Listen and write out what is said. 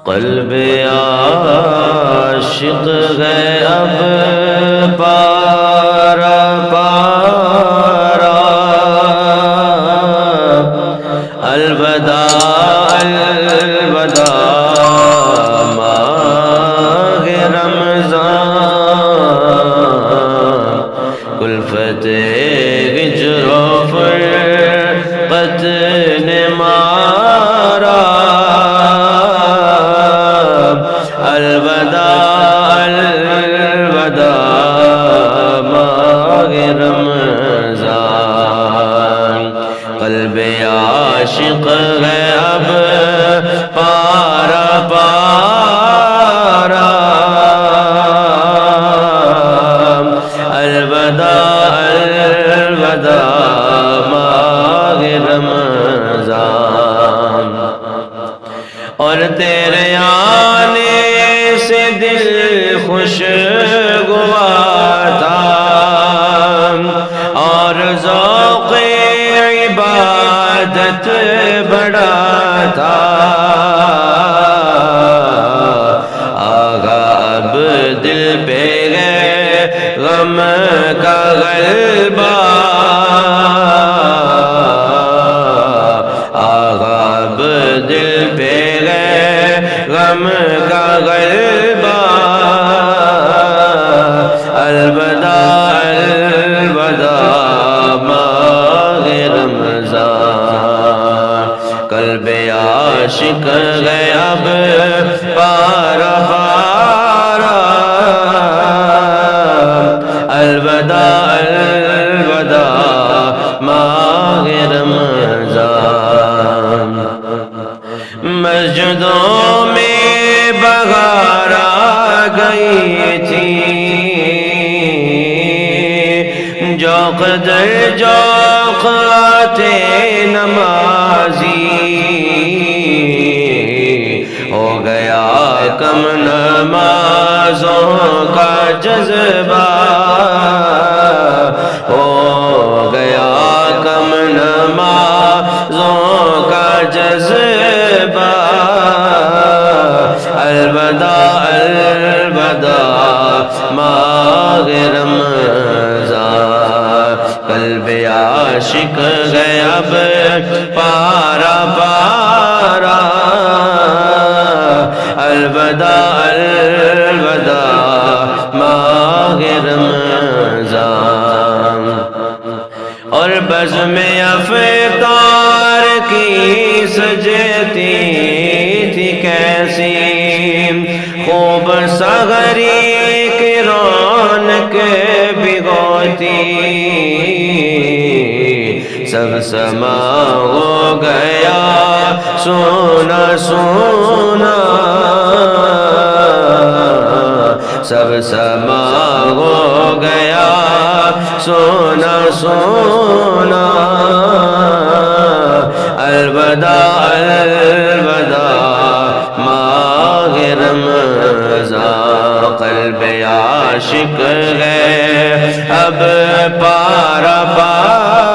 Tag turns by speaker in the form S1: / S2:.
S1: قلب عاشق ہے اب پارا پارا، الوداع الوداع ماہ رمضان، کلفت ہجر و فرقت نے مارا، الوداع الوداع ماہ رمضان، قلب عاشق ہے اب پارا پارا، الوداع الوداع ماہ رمضان، اور تیرے آنے سے دل خوشگوار تھا، اور ذوق عبادت بڑا تھا، آگا اب دل پہ ہے غم کا غلبہ، آگا اب دل پہ ہے غم کا غلبہ، الوداع الوداع ماہ رمضان، قلب عاشق ہے اب پارا پارا، الوداع الوداع ماہ رمضان، مسجدوں میں بہار آ گئی تھی، جوق در جوق آتے نمازی، ہو گیا کم نمازوں کا جذبہ، ہو گیا کم نمازوں کا جذبہ، الوداع الوداع ماہ رمضان، قلب عاشق ہے اب پارا پارا، الوداع الوداع ماہ رمضان، اور بزم افطار کی سجتی تھی کیسی خوب سحری کی رونق بھگوتی، سب سما ہو گیا سونا سونا، سب سما ہو گیا سونا سونا، الوداع الوداع ماہ رمضان، قلب عاشق ہے اب پارا پارا،